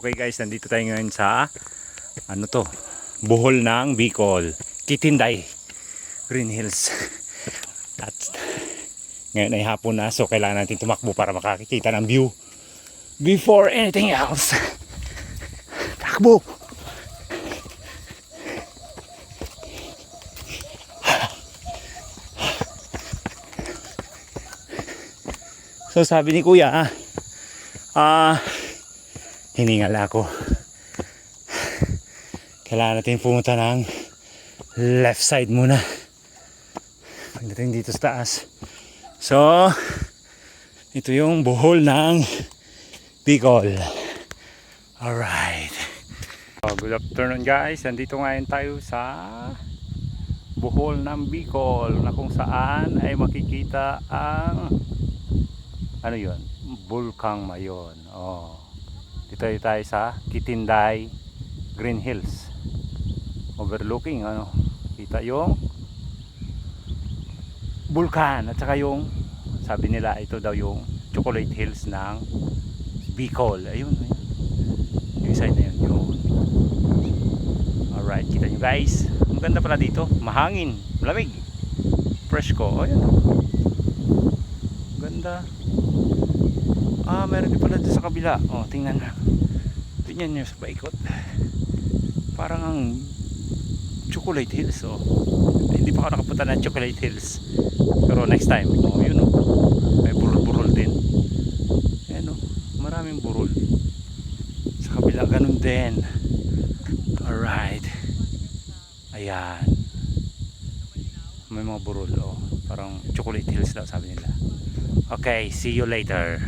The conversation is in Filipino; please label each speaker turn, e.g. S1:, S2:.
S1: Okay guys, nandito tayo ngayon sa Bohol ng Bicol, Kitinday, Green Hills. At ngayon ay hapon na, so kailangan natin tumakbo para makakita ng view before anything else. Takbo! So sabi ni Kuya, hiningal ako. Kailangan natin pumunta ng left side muna pagdating dito sa taas. So ito yung Bohol ng Bicol. Alright, good afternoon guys. Nandito ngayon tayo sa Bohol ng Bicol, na kung saan ay makikita ang Bulkang Mayon. Dito tayo sa Kitinday, Green Hills, overlooking kita yung bulkan, at saka yung sabi nila ito daw yung Chocolate Hills ng Bicol. Ayun, yung side na yun. Alright, kita nyo guys, maganda pala dito, mahangin, malamig, fresh ko. Ayan, ganda. Meron din pala doon sa kabila. Tingnan nyo sa paikot. Parang ang Chocolate Hills. Hindi pa ako nakapunta ng Chocolate Hills, pero next time. Yun may burol-burol din. Ayan maraming burol. Sa kabila ganun din. Alright. Ayan. May mga burol. Parang Chocolate Hills daw sabi nila. Okay, see you later.